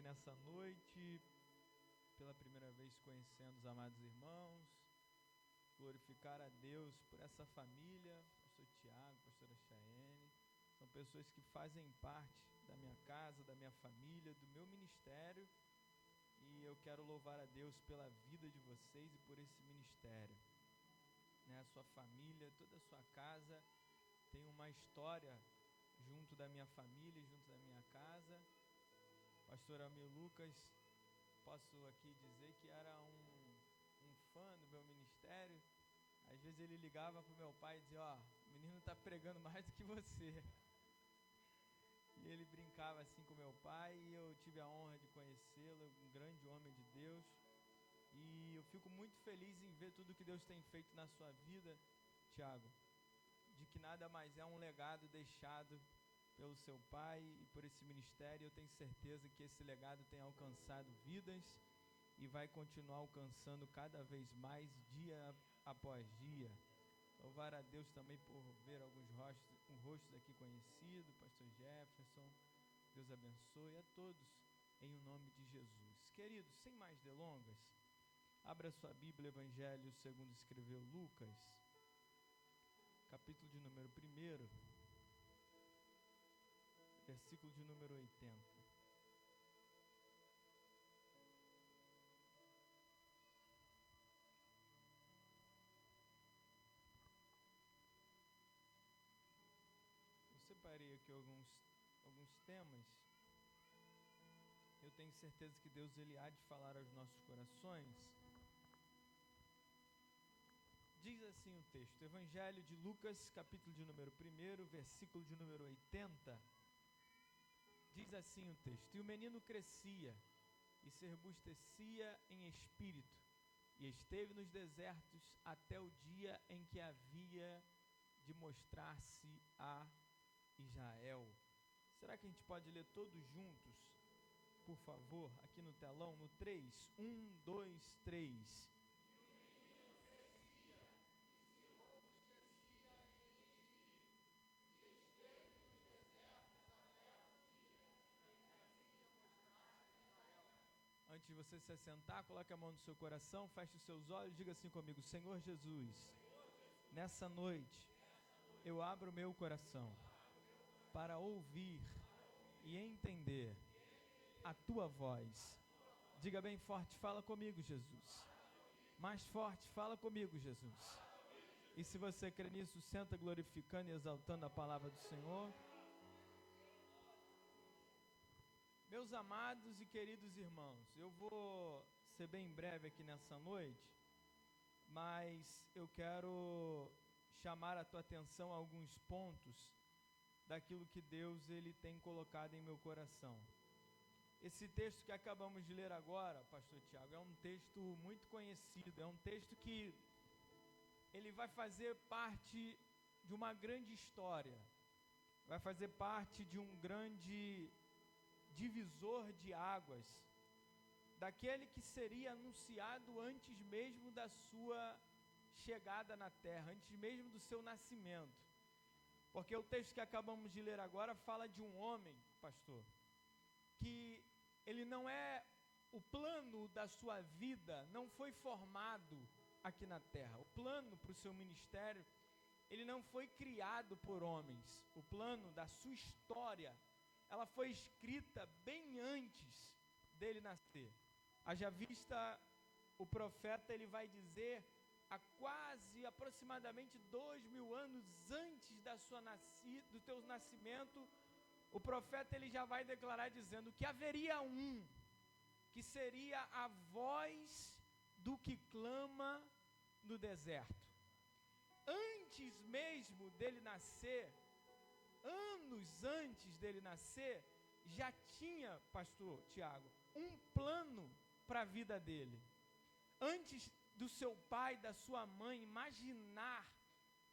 nessa noite, pela primeira vez conhecendo os amados irmãos, glorificar a Deus por essa família, pastor Tiago, pastora Chayene, são pessoas que fazem parte da minha casa, da minha família, do meu ministério, e eu quero louvar a Deus pela vida de vocês e por esse ministério. A sua família, toda a sua casa tem uma história junto da minha família, junto da minha casa. Pastor Amir Lucas, posso aqui dizer que era um fã do meu ministério. Às vezes ele ligava para o meu pai e dizia: o menino está pregando mais do que você. E ele brincava assim com meu pai, e eu tive a honra de conhecê-lo, um grande homem de Deus. E eu fico muito feliz em ver tudo que Deus tem feito na sua vida, Tiago, de que nada mais é um legado deixado pelo seu pai e por esse ministério. Eu tenho certeza que esse legado tem alcançado vidas e vai continuar alcançando cada vez mais, dia após dia. Louvar a Deus também por ver alguns rostos aqui conhecidos, pastor Jefferson. Deus abençoe a todos em o nome de Jesus. Queridos, sem mais delongas, abra sua Bíblia, Evangelho segundo escreveu Lucas, capítulo de número 1, versículo de número 80. Eu separei aqui alguns temas. Eu tenho certeza que Deus ele há de falar aos nossos corações. Diz assim o texto, Evangelho de Lucas, capítulo de número 1, versículo de número 80. Diz assim o texto: E o menino crescia e se robustecia em espírito, e esteve nos desertos até o dia em que havia de mostrar-se a Israel. Será que a gente pode ler todos juntos, por favor, aqui no telão, no 3? 1, 2, 3. Antes de você se assentar, coloque a mão no seu coração, feche os seus olhos, diga assim comigo: Senhor Jesus, nessa noite eu abro o meu coração para ouvir e entender a tua voz. Diga bem forte, fala comigo, Jesus. Mais forte, fala comigo, Jesus. E se você crê nisso, senta glorificando e exaltando a palavra do Senhor. Meus amados e queridos irmãos, eu vou ser bem breve aqui nessa noite, mas eu quero chamar a tua atenção a alguns pontos daquilo que Deus ele tem colocado em meu coração. Esse texto que acabamos de ler agora, pastor Tiago, é um texto muito conhecido, é um texto que ele vai fazer parte de uma grande história, vai fazer parte de um grande divisor de águas, daquele que seria anunciado antes mesmo da sua chegada na terra, antes mesmo do seu nascimento. Porque o texto que acabamos de ler agora fala de um homem, pastor, que ele não é, o plano da sua vida não foi formado aqui na terra. O plano para o seu ministério, ele não foi criado por homens. O plano da sua história, ela foi escrita bem antes dele nascer. Haja vista, o profeta ele vai dizer há quase aproximadamente 2000 anos antes do teu nascimento, o profeta ele já vai declarar dizendo que haveria um que seria a voz do que clama no deserto. Antes mesmo dele nascer, anos antes dele nascer, já tinha, pastor Tiago, um plano para a vida dele. Antes do seu pai, da sua mãe imaginar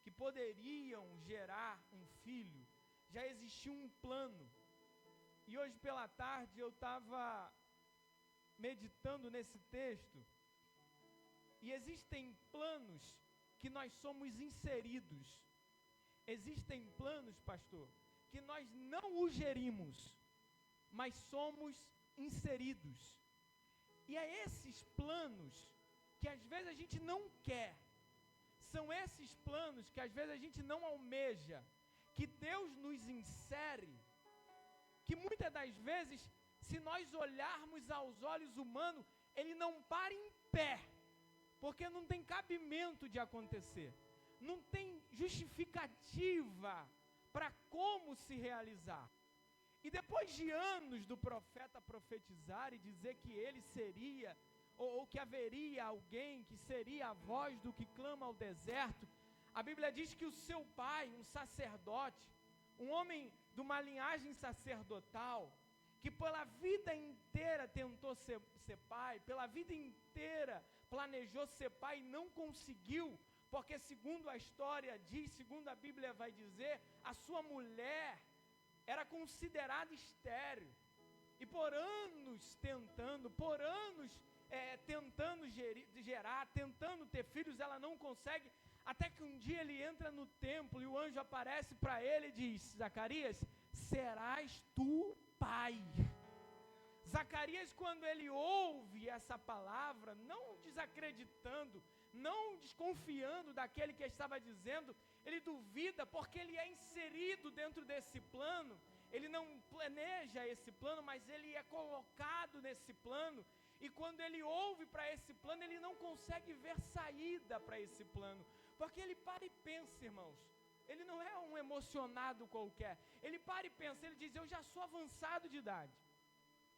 que poderiam gerar um filho, já existia um plano. E hoje pela tarde eu estava meditando nesse texto, e existem planos que nós somos inseridos. Existem planos, pastor, que nós não os gerimos, mas somos inseridos. E é esses planos que às vezes a gente não quer. São esses planos que às vezes a gente não almeja, que Deus nos insere, que muitas das vezes, se nós olharmos aos olhos humanos, ele não para em pé, porque não tem cabimento de acontecer, não tem justificativa para como se realizar. E depois de anos do profeta profetizar e dizer que ele seria, ou que haveria alguém que seria a voz do que clama ao deserto, a Bíblia diz que o seu pai, um sacerdote, um homem de uma linhagem sacerdotal, que pela vida inteira tentou ser pai, pela vida inteira planejou ser pai e não conseguiu, porque segundo a história diz, segundo a Bíblia vai dizer, a sua mulher era considerada estéril, e por anos tentando gerar, tentando ter filhos, ela não consegue, até que um dia ele entra no templo e o anjo aparece para ele e diz: Zacarias, serás tu pai. Zacarias, quando ele ouve essa palavra, não desacreditando, não desconfiando daquele que estava dizendo, ele duvida, porque ele é inserido dentro desse plano, ele não planeja esse plano, mas ele é colocado nesse plano, e quando ele ouve para esse plano, ele não consegue ver saída para esse plano, porque ele para e pensa, irmãos, ele não é um emocionado qualquer, ele para e pensa, ele diz: eu já sou avançado de idade,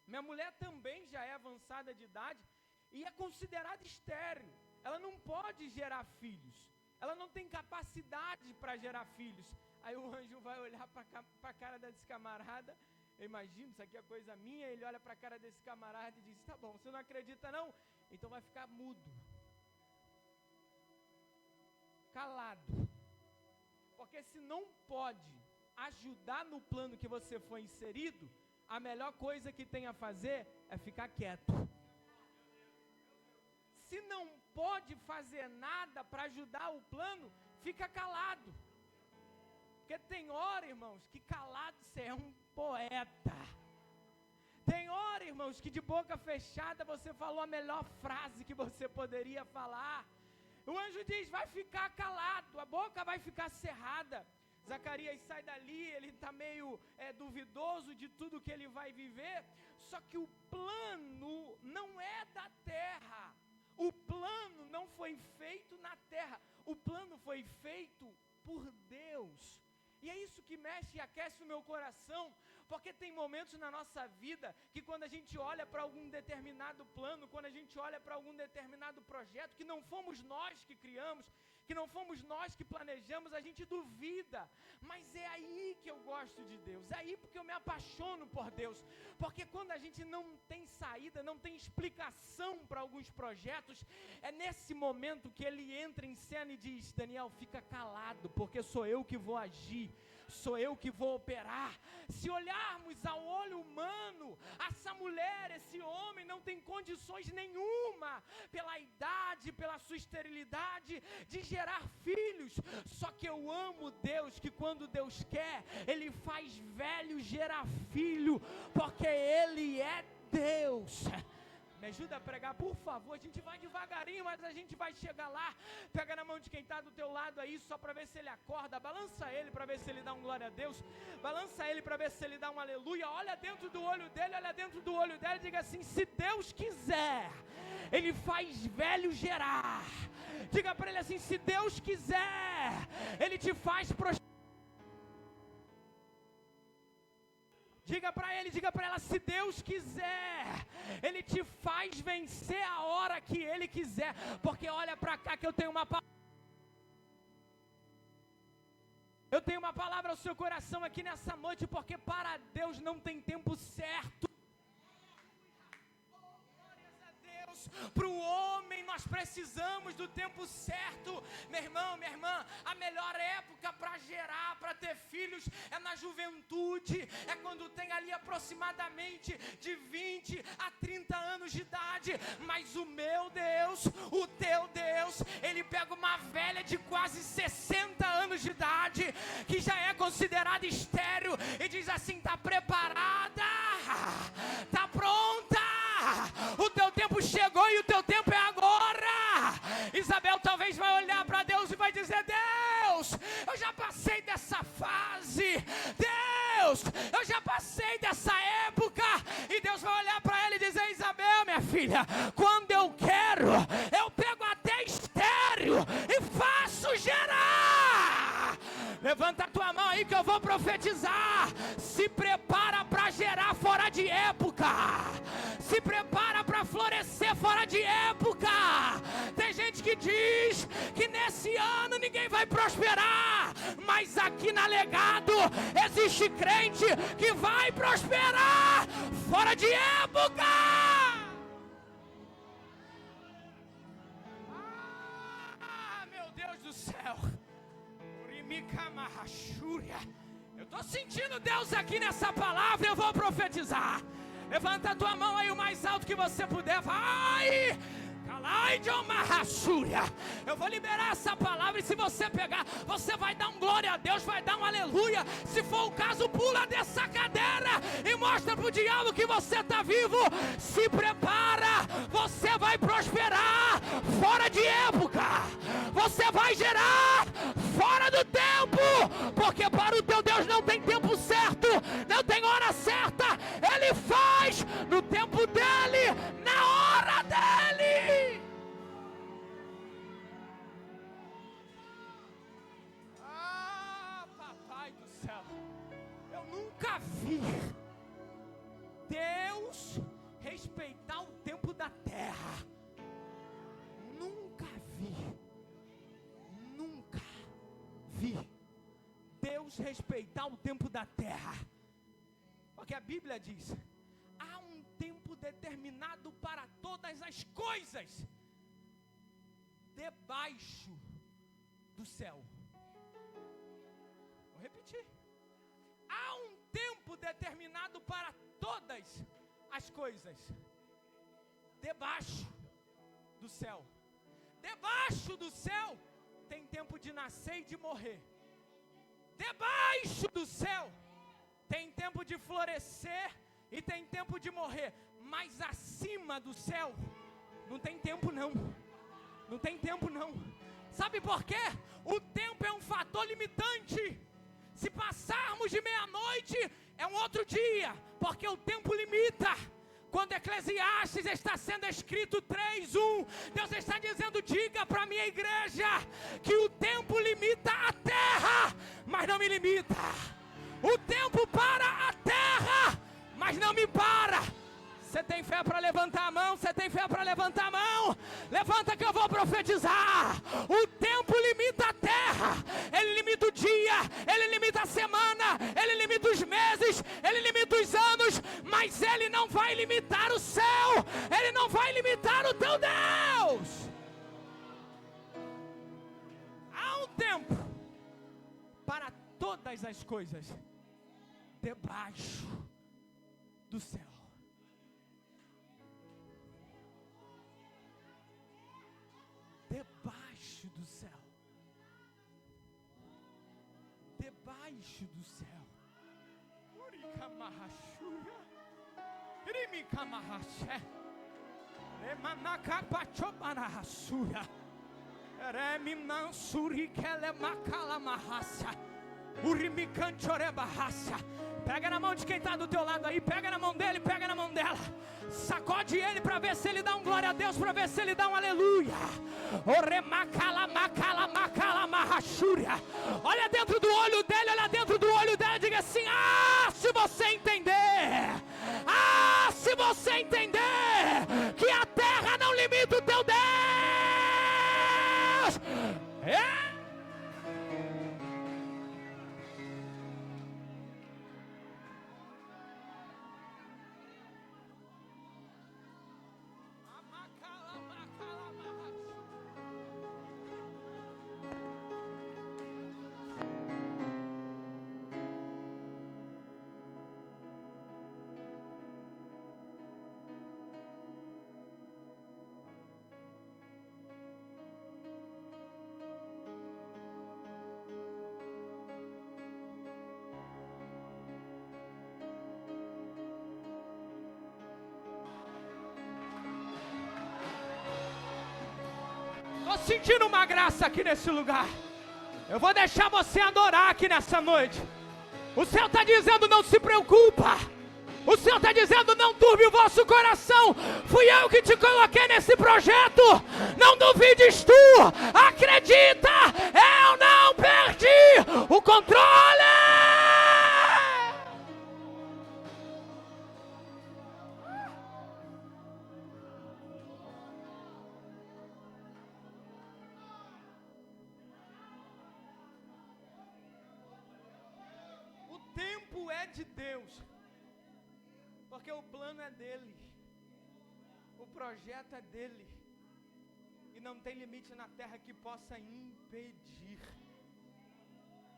minha mulher também já é avançada de idade, e é considerada estéril, ela não pode gerar filhos, ela não tem capacidade para gerar filhos. Aí o anjo vai olhar para a cara desse camarada, eu imagino, isso aqui é coisa minha, ele olha para a cara desse camarada e diz: tá bom, você não acredita não? Então vai ficar mudo, calado, porque se não pode ajudar no plano que você foi inserido, a melhor coisa que tem a fazer é ficar quieto. Se não pode fazer nada para ajudar o plano, fica calado. Porque tem hora, irmãos, que calado você é um poeta. Tem hora, irmãos, que de boca fechada você falou a melhor frase que você poderia falar. O anjo diz: vai ficar calado, a boca vai ficar cerrada. Zacarias sai dali, ele está meio duvidoso de tudo que ele vai viver, só que o plano não é da terra, o plano não foi feito na terra, o plano foi feito por Deus. E é isso que mexe e aquece o meu coração, porque tem momentos na nossa vida que quando a gente olha para algum determinado plano, quando a gente olha para algum determinado projeto que não fomos nós que criamos, que não fomos nós que planejamos, a gente duvida, mas é aí que eu gosto de Deus, é aí porque eu me apaixono por Deus, porque quando a gente não tem saída, não tem explicação para alguns projetos, é nesse momento que ele entra em cena e diz: Daniel, fica calado, porque sou eu que vou agir, sou eu que vou operar. Se olharmos ao olho humano, essa mulher, esse homem não tem condições nenhuma, pela idade, pela sua esterilidade, de gerar filhos. Só que eu amo Deus, que quando Deus quer, Ele faz velho gerar filho, porque Ele é Deus. Me ajuda a pregar, por favor. A gente vai devagarinho, mas a gente vai chegar lá. Pega na mão de quem está do teu lado aí, só para ver se ele acorda. Balança ele para ver se ele dá um glória a Deus. Balança ele para ver se ele dá um aleluia. Olha dentro do olho dele, olha dentro do olho dela e diga assim: se Deus quiser, Ele faz velho gerar. Diga para ele assim: se Deus quiser, Ele te faz prosperar. Diga para ele, diga para ela: se Deus quiser, Ele te faz vencer a hora que Ele quiser. Porque olha para cá que eu tenho uma palavra. Eu tenho uma palavra ao seu coração aqui nessa noite, porque para Deus não tem tempo certo. Para o homem nós precisamos do tempo certo. Meu irmão, minha irmã, a melhor época para gerar, para ter filhos, é na juventude, é quando tem ali aproximadamente de 20 a 30 anos de idade. Mas o meu Deus, o teu Deus, Ele pega uma velha de quase 60 anos de idade, que já é considerada estéril, e diz assim: está preparada, está pronta, Deus vai olhar para ela e dizer: Isabel, minha filha, quando eu quero, eu pego até estéril e faço gerar. Levanta a tua mão aí que eu vou profetizar. Se prepara para gerar fora de época. Se prepara para florescer fora de época. Tem gente que diz que nesse ano ninguém vai prosperar, mas aqui na Legado existe crente que vai prosperar fora de época. Meu Deus do céu. Eu estou sentindo Deus aqui nessa palavra. Eu vou profetizar. Levanta a tua mão aí o mais alto que você puder. Vai! Eu vou liberar essa palavra, e se você pegar, você vai dar um glória a Deus, vai dar um aleluia. Se for o caso, pula dessa cadeira e mostra pro diabo que você está vivo. Se prepara, você vai prosperar fora de época. Você vai gerar fora do tempo, porque para o teu Deus não tem tempo certo, não tem hora certa. Ele faz no tempo dele, na hora dele. Papai do céu, eu nunca vi Deus respeitar o tempo da terra. Nunca vi Deus respeitar o tempo da terra. Porque a Bíblia diz: há um tempo determinado para todas as coisas debaixo do céu. Vou repetir. Há um tempo determinado para todas as coisas debaixo do céu. Debaixo do céu tem tempo de nascer e de morrer. Debaixo do céu tem tempo de florescer e tem tempo de morrer. Mas acima do céu não tem tempo não. Não tem tempo não. Sabe por quê? O tempo é um fator limitante. Se passarmos de meia-noite é um outro dia, porque o tempo limita. Quando Eclesiastes está sendo escrito 3:1, Deus está dizendo: diga para a minha igreja que o tempo limita a terra, mas não me limita. O tempo para a terra, mas não me para. Você tem fé para levantar a mão? Você tem fé para levantar a mão? Levanta que eu vou profetizar. O tempo limita a terra. Ele limita o dia. Ele limita a semana. Ele limita os meses. Ele limita os anos. Mas Ele não vai limitar o céu. Ele não vai limitar o teu Deus. Há um tempo para todas as coisas debaixo do céu. Debaixo do céu. Debaixo do céu. Pega na mão de quem está do teu lado aí, pega na mão dele, pega na mão dela. Sacode ele para ver se ele dá um glória a Deus, para ver se ele dá um aleluia. Olha dentro do olho dele, olha dentro do olho dela, diga assim: ah, se você entender, ah, se você entender que a terra não limita o teu Deus. Estou sentindo uma graça aqui nesse lugar. Eu vou deixar você adorar aqui nessa noite. O céu está dizendo: não se preocupa. O Senhor está dizendo: não turbe o vosso coração. Fui eu que te coloquei nesse projeto. Não duvides tu. Acredita, eu não perdi o controle. O tempo é de Deus. Porque o plano é dele, o projeto é dele, e não tem limite na terra que possa impedir.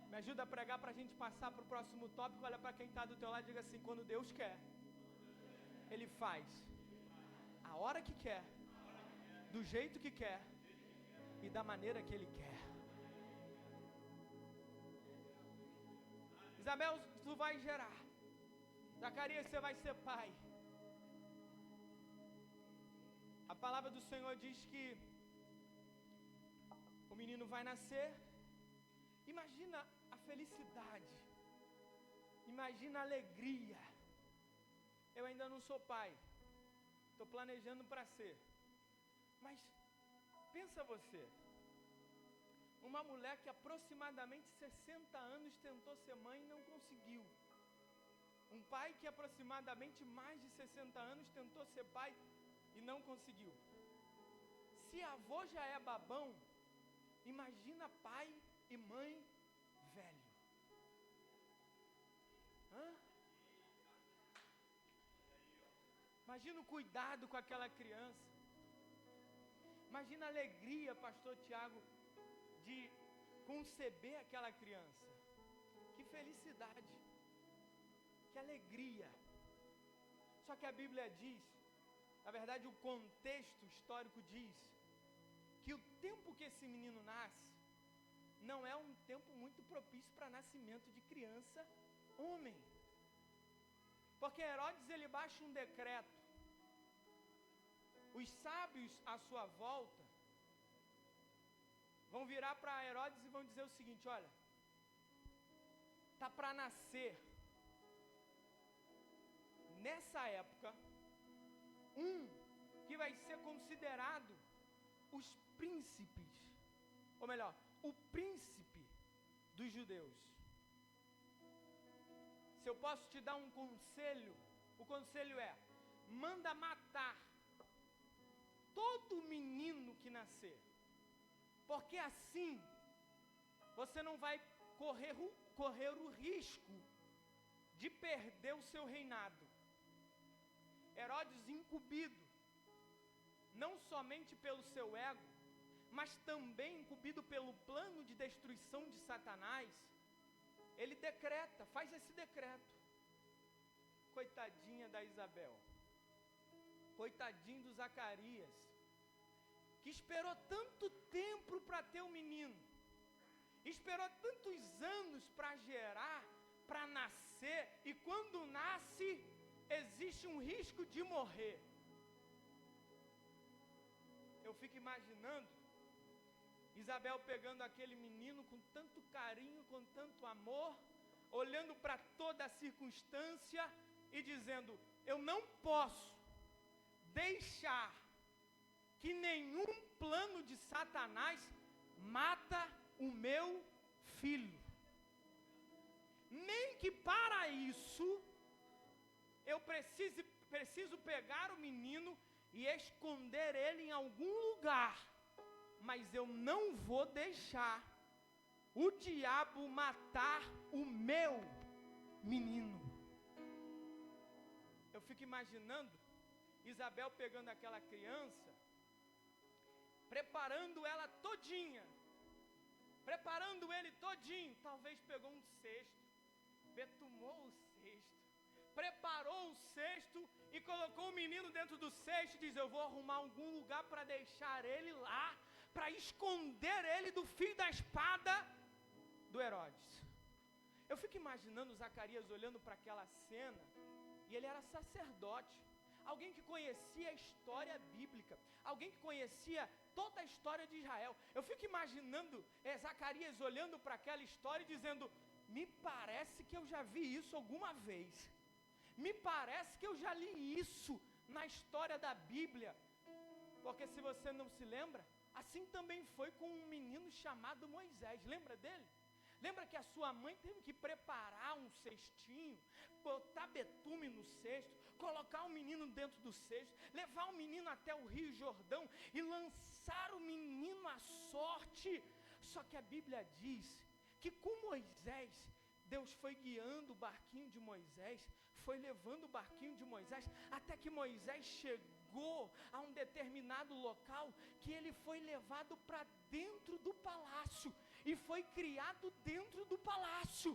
Me ajuda a pregar para a gente passar para o próximo tópico. Olha para quem está do teu lado e diga assim: quando Deus quer, Ele faz a hora que quer, do jeito que quer e da maneira que Ele quer. Isabel, tu vai gerar. Zacarias, você vai ser pai. A palavra do Senhor diz que o menino vai nascer. Imagina a felicidade, imagina a alegria. Eu ainda não sou pai, estou planejando para ser. Mas pensa você, uma mulher que aproximadamente 60 anos tentou ser mãe e não conseguiu. Um pai que aproximadamente mais de 60 anos tentou ser pai e não conseguiu. Se avô já é babão, imagina pai e mãe velho. Imagina o cuidado com aquela criança. Imagina a alegria, pastor Tiago, de conceber aquela criança. Que felicidade. Que alegria. Só que a Bíblia diz, na verdade o contexto histórico diz, que o tempo que esse menino nasce, não é um tempo muito propício para nascimento de criança homem. Porque Herodes, ele baixa um decreto. Os sábios à sua volta vão virar para Herodes e vão dizer o seguinte: olha, está para nascer nessa época que vai ser considerado os príncipes, ou melhor, o príncipe dos judeus. Se eu posso te dar um conselho, o conselho é: manda matar todo menino que nascer, porque assim você não vai correr o risco de perder o seu reinado. Herodes, incumbido, não somente pelo seu ego, mas também incumbido pelo plano de destruição de Satanás, ele decreta, faz esse decreto. Coitadinha da Isabel, coitadinho do Zacarias, que esperou tanto tempo para ter um menino, esperou tantos anos para gerar, para nascer, e quando nasce, existe um risco de morrer. Eu fico imaginando Isabel pegando aquele menino com tanto carinho, com tanto amor, olhando para toda a circunstância e dizendo: eu não posso deixar que nenhum plano de Satanás mata o meu filho. Nem que para isso eu preciso pegar o menino e esconder ele em algum lugar, mas eu não vou deixar o diabo matar o meu menino. Eu fico imaginando Isabel pegando aquela criança, preparando ela todinha, preparando ele todinho. Talvez pegou um cesto, betumou o cesto, preparou o cesto e colocou o menino dentro do cesto e diz: eu vou arrumar algum lugar para deixar ele lá, para esconder ele do fio da espada do Herodes. Eu fico imaginando Zacarias olhando para aquela cena, e ele era sacerdote, alguém que conhecia a história bíblica, alguém que conhecia toda a história de Israel. Eu fico imaginando Zacarias olhando para aquela história e dizendo: me parece que eu já vi isso alguma vez. Me parece que eu já li isso na história da Bíblia, porque se você não se lembra, assim também foi com um menino chamado Moisés. Lembra dele? Lembra que a sua mãe teve que preparar um cestinho, botar betume no cesto, colocar o menino dentro do cesto, levar o menino até o Rio Jordão e lançar o menino à sorte. Só que a Bíblia diz que com Moisés, Deus foi guiando o barquinho de Moisés, foi levando o barquinho de Moisés, até que Moisés chegou a um determinado local, que ele foi levado para dentro do palácio, e foi criado dentro do palácio.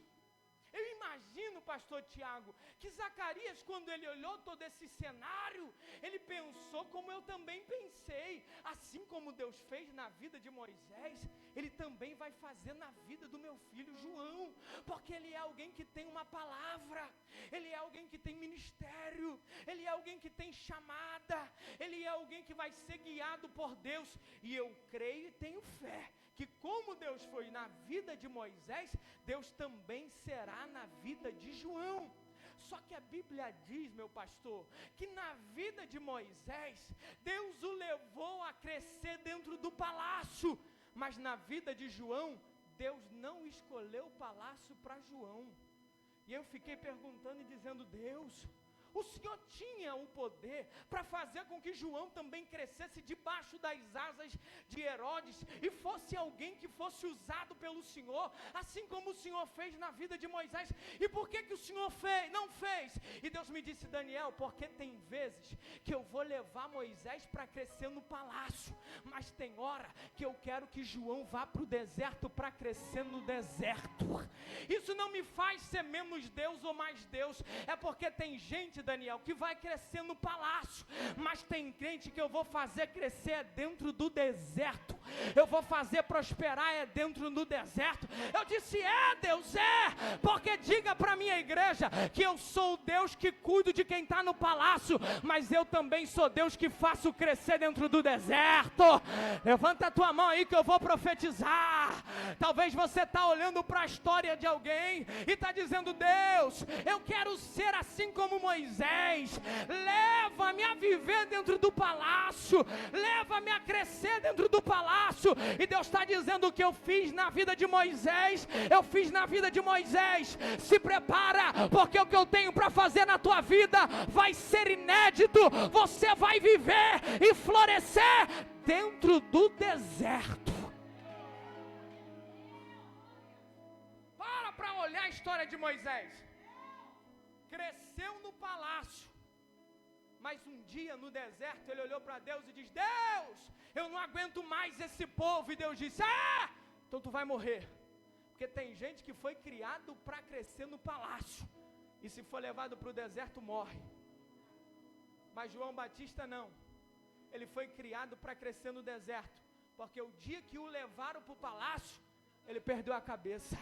Eu imagino, pastor Tiago, que Zacarias, quando ele olhou todo esse cenário, ele pensou como eu também pensei, assim como Deus fez na vida de Moisés, ele também vai fazer na vida do meu filho João, porque ele é alguém que tem uma palavra, ele é alguém que tem ministério, ele é alguém que tem chamada, ele é alguém que vai ser guiado por Deus, e eu creio e tenho fé, que como Deus foi na vida de Moisés, Deus também será na vida de João. Só que a Bíblia diz, meu pastor, que na vida de Moisés, Deus o levou a crescer dentro do palácio, mas na vida de João, Deus não escolheu o palácio para João. E eu fiquei perguntando e dizendo: Deus, o Senhor tinha o poder para fazer com que João também crescesse debaixo das asas de Herodes e fosse alguém que fosse usado pelo Senhor, assim como o Senhor fez na vida de Moisés. E por que o Senhor não fez? E Deus me disse: Daniel, porque tem vezes que eu vou levar Moisés para crescer no palácio, mas tem hora que eu quero que João vá para o deserto para crescer no deserto. Isso não me faz ser menos Deus ou mais Deus, é porque tem gente, Daniel, que vai crescer no palácio, mas tem crente que eu vou fazer crescer dentro do deserto, eu vou fazer prosperar dentro do deserto. Eu disse: Deus, porque diga para minha igreja que eu sou o Deus que cuido de quem está no palácio, mas eu também sou Deus que faço crescer dentro do deserto. Levanta a tua mão aí que eu vou profetizar. Talvez você está olhando para a história de alguém e está dizendo: Deus, eu quero ser assim como Moisés, leva-me a viver dentro do palácio, leva-me a crescer dentro do palácio. E Deus está dizendo: o que eu fiz na vida de Moisés, eu fiz na vida de Moisés. Se prepara, porque o que eu tenho para fazer na tua vida vai ser inédito. Você vai viver e florescer dentro do deserto. Para olhar a história de Moisés. Cresceu no palácio, mas um dia no deserto ele olhou para Deus e disse: Deus, eu não aguento mais esse povo. E Deus disse: então tu vai morrer. Porque tem gente que foi criado para crescer no palácio, e se for levado para o deserto morre. Mas João Batista não, ele foi criado para crescer no deserto, porque o dia que o levaram para o palácio, ele perdeu a cabeça.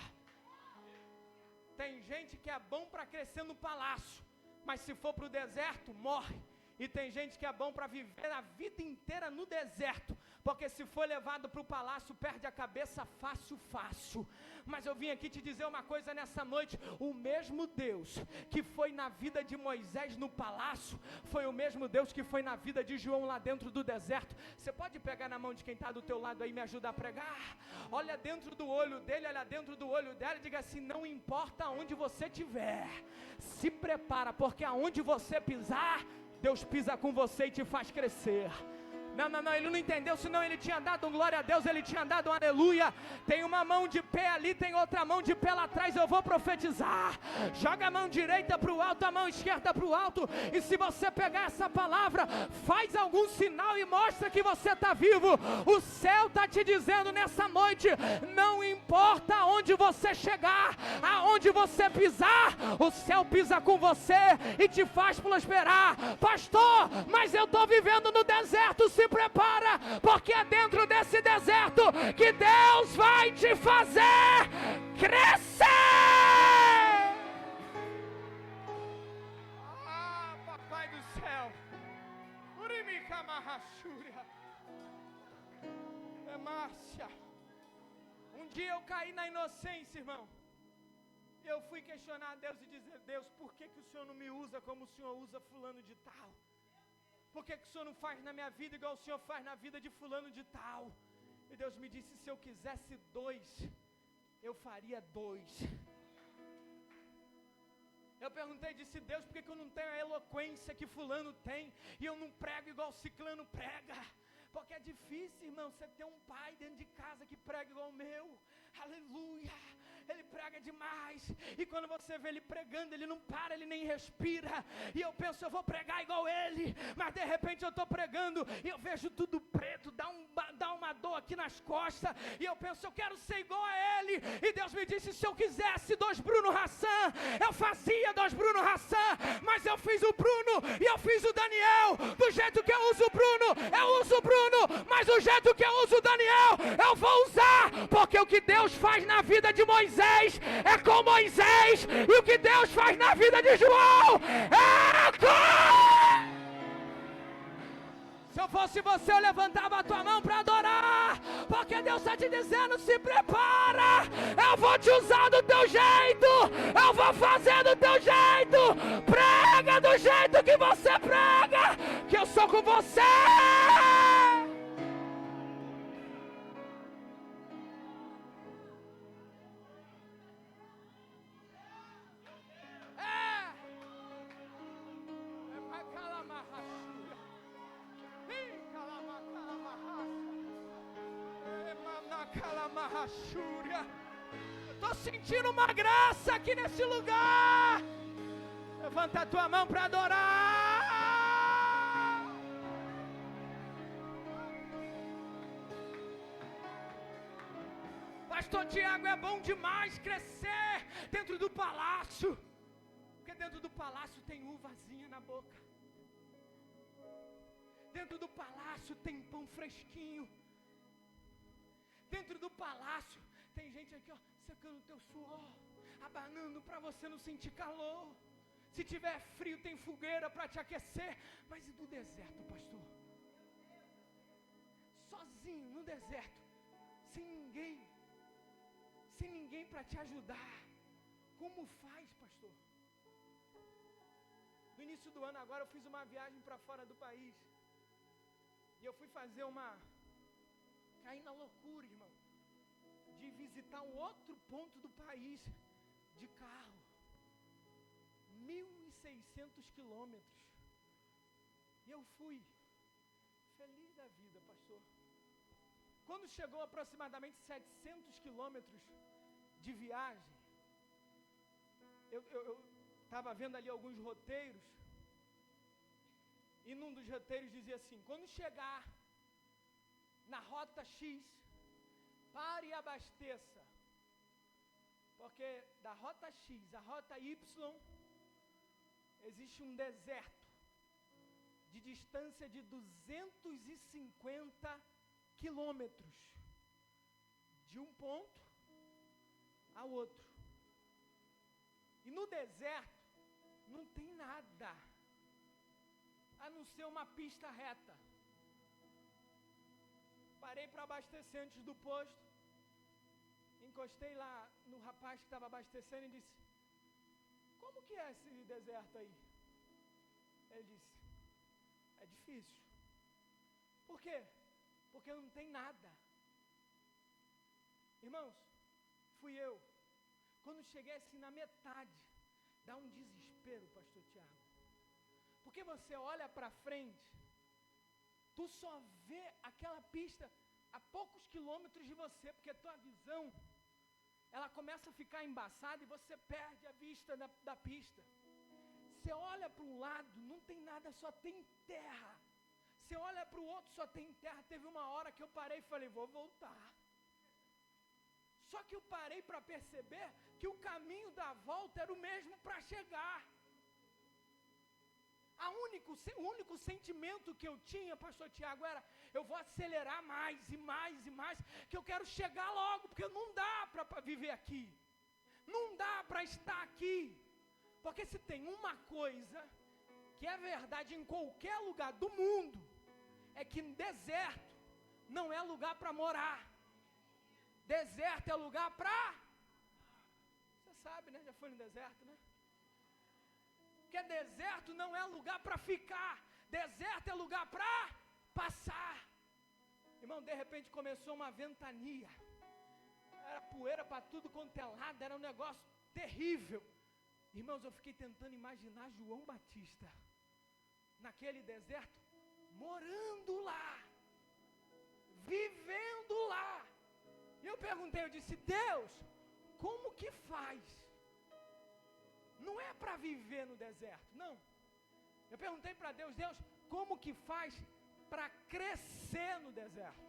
Tem gente que é bom para crescer no palácio, mas se for para o deserto, morre. E tem gente que é bom para viver a vida inteira no deserto, porque se for levado para o palácio, perde a cabeça fácil. Mas eu vim aqui te dizer uma coisa nessa noite: o mesmo Deus que foi na vida de Moisés no palácio, foi o mesmo Deus que foi na vida de João lá dentro do deserto. Você pode pegar na mão de quem está do teu lado aí e me ajudar a pregar? Olha dentro do olho dele, olha dentro do olho dela e diga assim: não importa onde você estiver, se prepara, porque aonde você pisar, Deus pisa com você e te faz crescer. Não, ele não entendeu, senão ele tinha dado um glória a Deus, ele tinha dado um aleluia. Tem uma mão de pé ali, tem outra mão de pé lá atrás, eu vou profetizar. Joga a mão direita para o alto, a mão esquerda para o alto, e se você pegar essa palavra, faz algum sinal e mostra que você está vivo. O céu está te dizendo nessa noite: não importa onde você chegar, aonde você pisar, o céu pisa com você e te faz prosperar. Pastor, mas eu estou vivendo no deserto. Se prepara, porque é dentro desse deserto que Deus vai te fazer crescer. Papai do céu, Márcia, um dia eu caí na inocência, irmão. E eu fui questionar a Deus e dizer: Deus, por que o Senhor não me usa como o Senhor usa fulano de tal? Por que o Senhor não faz na minha vida igual o Senhor faz na vida de fulano de tal? E Deus me disse: se eu quisesse 2, eu faria 2. Eu perguntei, disse: Deus, por que eu não tenho a eloquência que fulano tem? E eu não prego igual ciclano prega? Porque é difícil, irmão, você ter um pai dentro de casa que prega igual o meu. Aleluia! Ele prega demais. E quando você vê ele pregando, ele não para, ele nem respira. E eu penso: eu vou pregar igual ele. Mas de repente eu estou pregando e eu vejo tudo preto, dá uma dor aqui nas costas. E eu penso: eu quero ser igual a ele. E Deus me disse: se eu quisesse 2 Bruno Hassan, eu fazia 2 Bruno Hassan. Mas eu fiz o Bruno e eu fiz o Daniel. Do jeito que eu uso o Bruno, eu uso o Bruno. Mas do jeito que eu uso o Daniel, eu vou usar. Porque o que Deus faz na vida de Moisés é com Moisés. E o que Deus faz na vida de João é com... Se eu fosse você, eu levantava a tua mão para adorar. Porque Deus está te dizendo: se prepara. Eu vou te usar do teu jeito. Eu vou fazer do teu jeito. Prega do jeito que você prega, que eu sou com você. Estou sentindo uma graça aqui nesse lugar. Levanta a tua mão para adorar. Pastor Tiago, é bom demais crescer dentro do palácio. Porque dentro do palácio tem uvazinha na boca. Dentro do palácio tem pão fresquinho. Dentro do palácio tem gente aqui, ó, secando o teu suor, abanando para você não sentir calor. Se tiver frio, tem fogueira para te aquecer. Mas e do deserto, pastor? Sozinho no deserto, sem ninguém para te ajudar. Como faz, pastor? No início do ano agora eu fiz uma viagem para fora do país. E eu fui fazer caí na loucura, irmão, de visitar um outro ponto do país de carro. 1.600 quilômetros. E eu fui feliz da vida, pastor. Quando chegou aproximadamente 700 quilômetros de viagem, eu estava vendo ali alguns roteiros. E num dos roteiros dizia assim: quando chegar na rota X, pare e abasteça. Porque da rota X à rota Y existe um deserto de distância de 250 quilômetros de um ponto ao outro. E no deserto não tem nada a não ser uma pista reta. Parei para abastecer antes do posto. Encostei lá no rapaz que estava abastecendo e disse: como que é esse deserto aí? Ele disse: é difícil. Por quê? Porque não tem nada. Irmãos, fui eu. Quando cheguei assim na metade, dá um desespero, pastor Tiago. Porque você olha para frente, tu só vê aquela pista a poucos quilômetros de você, porque tua visão, ela começa a ficar embaçada e você perde a vista da pista. Você olha para um lado, não tem nada, só tem terra. Você olha para o outro, só tem terra. Teve uma hora que eu parei e falei: vou voltar. Só que eu parei para perceber que o caminho da volta era o mesmo para chegar. O único sentimento que eu tinha, pastor Tiago, era: eu vou acelerar mais e mais e mais, que eu quero chegar logo, porque não dá para viver aqui. Não dá para estar aqui. Porque se tem uma coisa que é verdade em qualquer lugar do mundo, é que deserto não é lugar para morar. Deserto é lugar para... Você sabe, né? Já foi no deserto, né? Porque deserto não é lugar para ficar. Deserto é lugar para passar. Irmão, de repente começou uma ventania. Era poeira para tudo quanto é lado. Era um negócio terrível. Irmãos, eu fiquei tentando imaginar João Batista naquele deserto, morando lá, vivendo lá. E eu perguntei, eu disse, Deus, como que faz? Não é para viver no deserto, não. Eu perguntei para Deus, Deus, como que faz para crescer no deserto?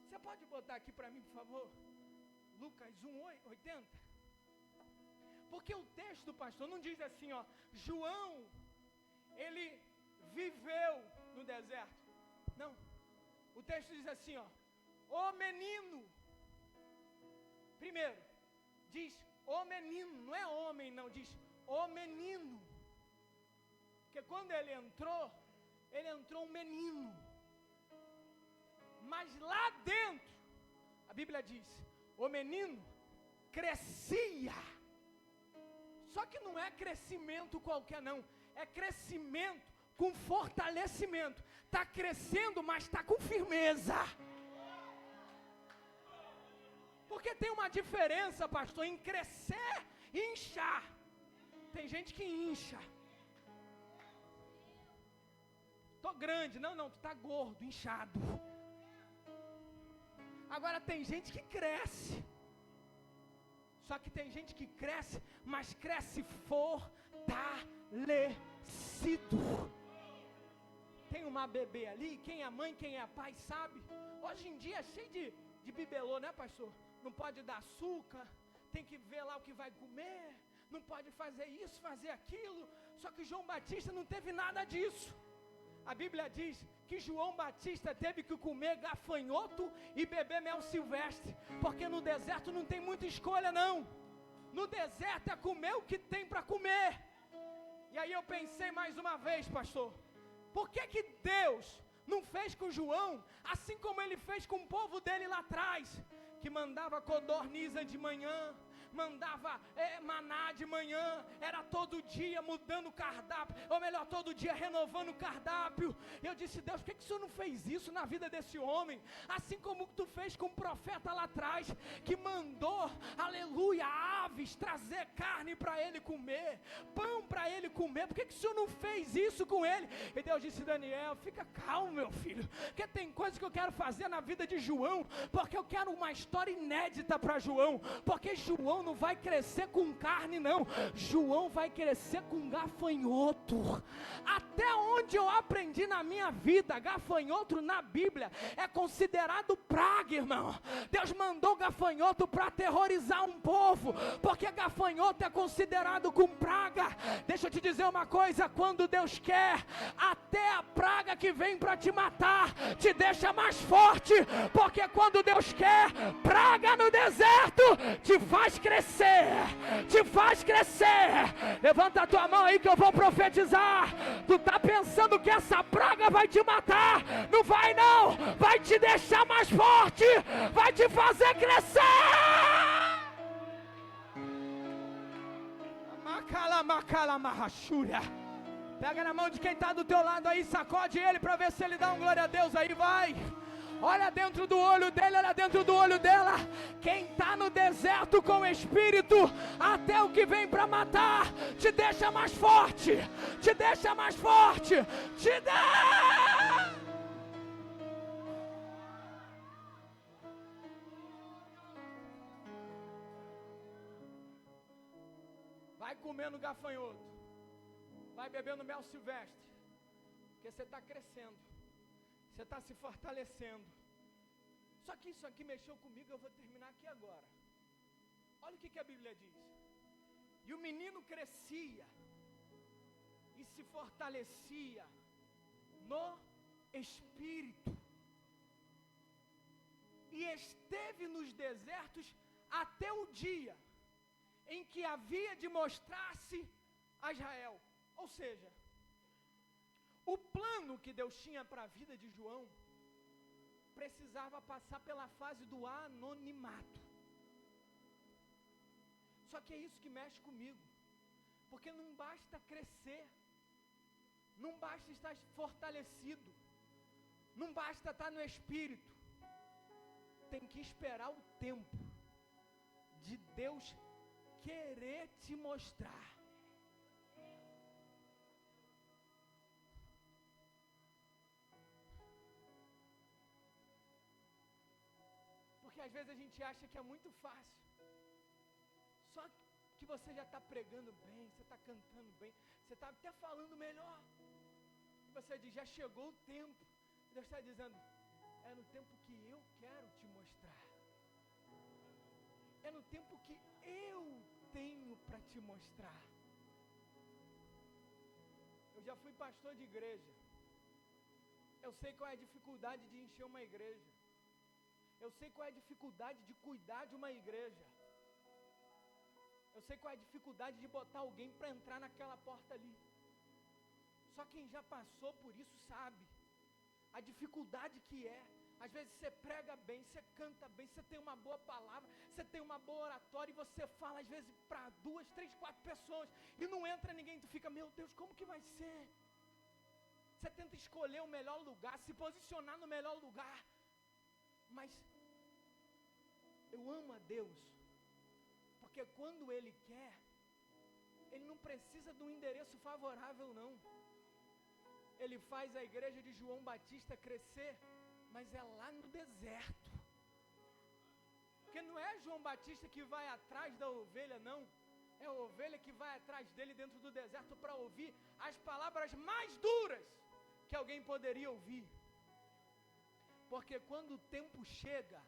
Você pode botar aqui para mim, por favor? Lucas 1:80. Porque o texto, pastor, não diz assim, ó, João, ele viveu no deserto. Não. O texto diz assim, ó, o menino. Primeiro, diz o menino, não é homem não, diz o menino. Porque quando ele entrou um menino. Mas lá dentro, a Bíblia diz, o menino crescia. Só que não é crescimento qualquer não, é crescimento com fortalecimento. Está crescendo, mas está com firmeza. Porque tem uma diferença, pastor, em crescer e inchar. Tem gente que incha. Tô grande, não, tu tá gordo, inchado. Agora tem gente que cresce. Só que tem gente que cresce, mas cresce fortalecido. Tem uma bebê ali, quem é mãe, quem é pai, sabe? Hoje em dia é cheio de bibelô, né, pastor? Não pode dar açúcar, tem que ver lá o que vai comer, não pode fazer isso, fazer aquilo. Só que João Batista não teve nada disso. A Bíblia diz que João Batista teve que comer gafanhoto e beber mel silvestre, porque no deserto não tem muita escolha não. No deserto é comer o que tem para comer. E aí eu pensei mais uma vez, pastor, por que Deus não fez com João, assim como ele fez com o povo dele lá atrás, que mandava codorniza de manhã, mandava maná de manhã, era todo dia mudando o cardápio, ou melhor, todo dia renovando o cardápio. Eu disse, Deus, por que o Senhor não fez isso na vida desse homem? Assim como tu fez com o profeta lá atrás, que mandou, aleluia, aves trazer carne para ele comer, pão para ele comer. Por que o Senhor não fez isso com ele? E Deus disse, Daniel, fica calmo, meu filho, porque tem coisas que eu quero fazer na vida de João, porque eu quero uma história inédita para João, porque João não vai crescer com carne não, João vai crescer com gafanhoto. Até onde eu aprendi na minha vida, gafanhoto na Bíblia é considerado praga, irmão. Deus mandou gafanhoto para aterrorizar um povo, porque gafanhoto é considerado como praga. Deixa eu te dizer uma coisa, quando Deus quer, até a praga que vem para te matar te deixa mais forte, porque quando Deus quer, praga no deserto te faz crescer, te faz crescer. Levanta a tua mão aí que eu vou profetizar. Tu tá pensando que essa praga vai te matar? Não vai não, vai te deixar mais forte, vai te fazer crescer. Pega na mão de quem está do teu lado aí, sacode ele para ver se ele dá um glória a Deus aí, vai. Olha dentro do olho dele, olha dentro do olho dela. Quem está no deserto com o Espírito, até o que vem para matar, te deixa mais forte, te deixa mais forte, te dá. Vai comendo gafanhoto, vai bebendo mel silvestre, porque você está crescendo, você está se fortalecendo. Só que isso aqui mexeu comigo, eu vou terminar aqui agora. Olha o que a Bíblia diz. E o menino crescia e se fortalecia no Espírito, e esteve nos desertos até o dia em que havia de mostrar-se a Israel. Ou seja, o plano que Deus tinha para a vida de João precisava passar pela fase do anonimato. Só que é isso que mexe comigo, porque não basta crescer, não basta estar fortalecido, não basta estar no Espírito, tem que esperar o tempo de Deus querer te mostrar. Porque às vezes a gente acha que é muito fácil, só que você já está pregando bem, você está cantando bem, você está até falando melhor, e você diz, já chegou o tempo. Deus está dizendo, é no tempo que eu quero te mostrar, é no tempo que eu tenho para te mostrar. Eu já fui pastor de igreja, eu sei qual é a dificuldade de encher uma igreja, eu sei qual é a dificuldade de cuidar de uma igreja, eu sei qual é a dificuldade de botar alguém para entrar naquela porta ali. Só quem já passou por isso sabe a dificuldade que é. Às vezes você prega bem, você canta bem, você tem uma boa palavra, você tem uma boa oratória, e você fala às vezes para 2, 3, 4 pessoas, e não entra ninguém, tu fica, meu Deus, como que vai ser? Você tenta escolher o melhor lugar, se posicionar no melhor lugar, mas eu amo a Deus, porque quando Ele quer, Ele não precisa de um endereço favorável não. Ele faz a igreja de João Batista crescer, mas é lá no deserto, porque não é João Batista que vai atrás da ovelha não, é a ovelha que vai atrás dele dentro do deserto para ouvir as palavras mais duras que alguém poderia ouvir, porque quando o tempo chega,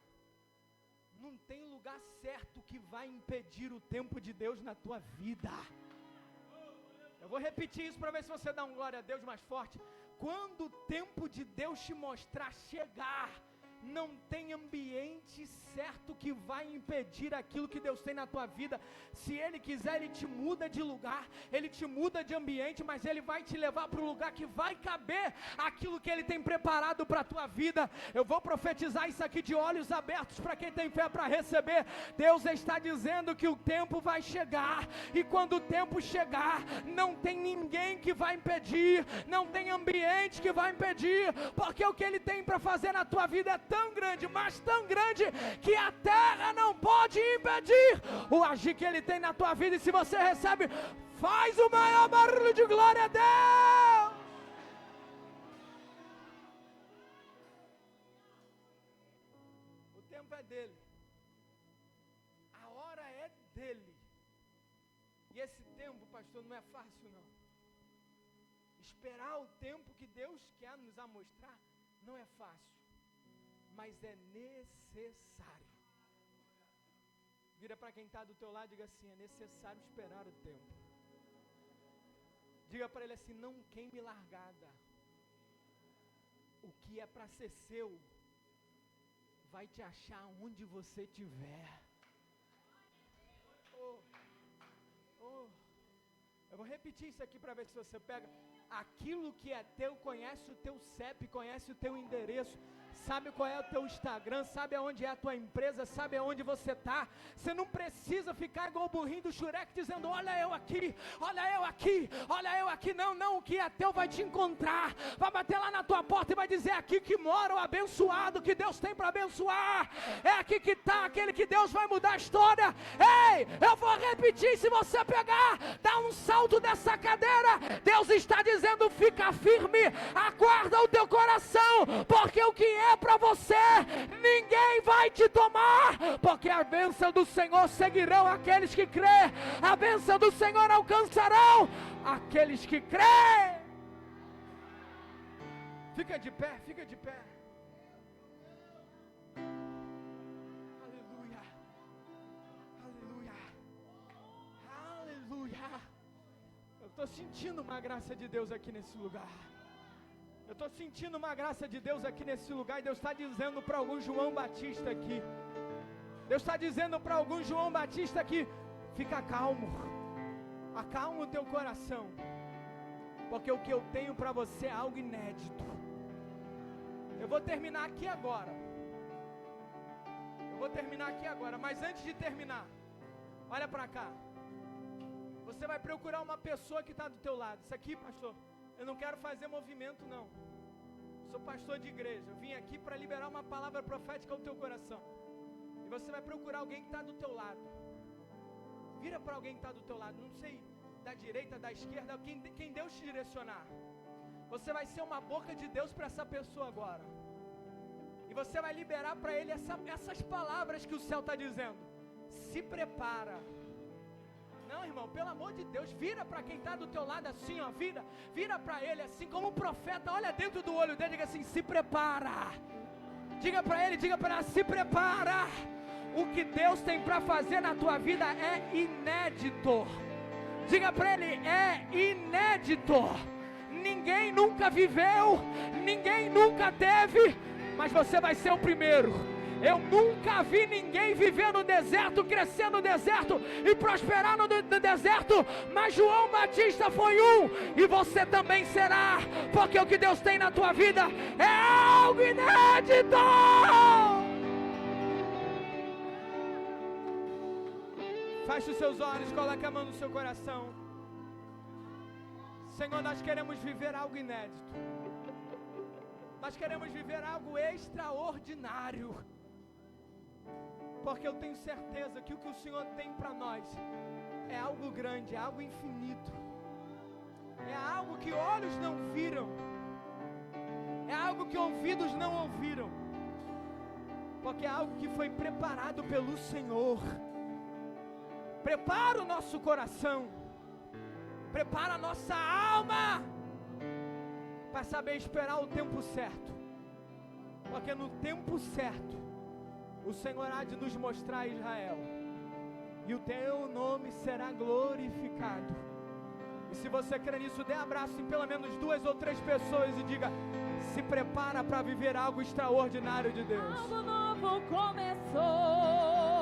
não tem lugar certo que vai impedir o tempo de Deus na tua vida. Eu vou repetir isso para ver se você dá um glória a Deus mais forte. Quando o tempo de Deus te mostrar chegar, não tem ambiente certo que vai impedir aquilo que Deus tem na tua vida. Se Ele quiser, Ele te muda de lugar, Ele te muda de ambiente, mas Ele vai te levar para o lugar que vai caber aquilo que Ele tem preparado para a tua vida. Eu vou profetizar isso aqui de olhos abertos para quem tem fé para receber. Deus está dizendo que o tempo vai chegar, e quando o tempo chegar, não tem ninguém que vai impedir, não tem ambiente que vai impedir, porque o que Ele tem para fazer na tua vida é tão grande, mas tão grande, que a terra não pode impedir o agir que Ele tem na tua vida. E se você recebe, faz o maior barulho de glória a Deus. O tempo é dele, a hora é dele, e esse tempo, pastor, não é fácil não. Esperar o tempo que Deus quer nos mostrar não é fácil, mas é necessário. Vira para quem está do teu lado e diga assim, é necessário esperar o tempo. Diga para ele assim, não queime largada. O que é para ser seu, vai te achar onde você estiver. Eu vou repetir isso aqui para ver se você pega. Aquilo que é teu, conhece o teu CEP, conhece o teu endereço, sabe qual é o teu Instagram, sabe aonde é a tua empresa, sabe aonde você está. Você não precisa ficar igual o burrinho do Shurek dizendo, olha eu aqui, olha eu aqui, olha eu aqui. Não, não, o que é teu vai te encontrar, vai bater lá na tua porta e vai dizer, é aqui que mora o abençoado que Deus tem para abençoar, é aqui que está aquele que Deus vai mudar a história. Ei, eu vou repetir, se você pegar, dá um salto dessa cadeira, Deus está dizendo, fica firme, aguarda o teu coração, porque o que é para você, ninguém vai te tomar, porque a bênção do Senhor seguirão aqueles que crê, a bênção do Senhor alcançarão aqueles que crê. Fica de pé, fica de pé. Aleluia, aleluia, aleluia. Eu estou sentindo uma graça de Deus aqui nesse lugar. Eu estou sentindo uma graça de Deus aqui nesse lugar. E Deus está dizendo para algum João Batista aqui, Deus está dizendo para algum João Batista aqui, fica calmo, acalma o teu coração, porque o que eu tenho para você é algo inédito. Eu vou terminar aqui agora, mas antes de terminar, Olha para cá. Você vai procurar uma pessoa que está do teu lado. Isso aqui, pastor, eu não quero fazer movimento, não. Sou pastor de igreja. Eu vim aqui para liberar uma palavra profética ao teu coração. E você vai procurar alguém que está do teu lado. Vira para alguém que está do teu lado. Não sei, da direita, da esquerda, quem Deus te direcionar. Você vai ser uma boca de Deus para essa pessoa agora. E você vai liberar para ele essas palavras que o céu está dizendo. Se prepara. Não, irmão, pelo amor de Deus, vira para quem está do teu lado assim, ó, vira para ele assim, como um profeta, olha dentro do olho dele e diga assim, se prepara. Diga para ele, se prepara. O que Deus tem para fazer na tua vida é inédito. Diga para ele, é inédito. Ninguém nunca viveu, ninguém nunca teve, mas você vai ser o primeiro. Eu nunca vi ninguém viver no deserto, crescer no deserto e prosperar no deserto, mas João Batista foi um, e você também será, porque o que Deus tem na tua vida é algo inédito. Feche os seus olhos, coloque a mão no seu coração. Senhor, nós queremos viver algo inédito. Nós queremos viver algo extraordinário. Porque eu tenho certeza que o que o Senhor tem para nós é algo grande, é algo infinito. É algo que olhos não viram. É algo que ouvidos não ouviram. Porque é algo que foi preparado pelo Senhor. Prepara o nosso coração. Prepara a nossa alma para saber esperar o tempo certo. Porque no tempo certo o Senhor há de nos mostrar Israel, e o teu nome será glorificado. E se você crê nisso, dê abraço em pelo menos 2 ou 3 pessoas e diga, se prepara para viver algo extraordinário de Deus. Algo novo começou.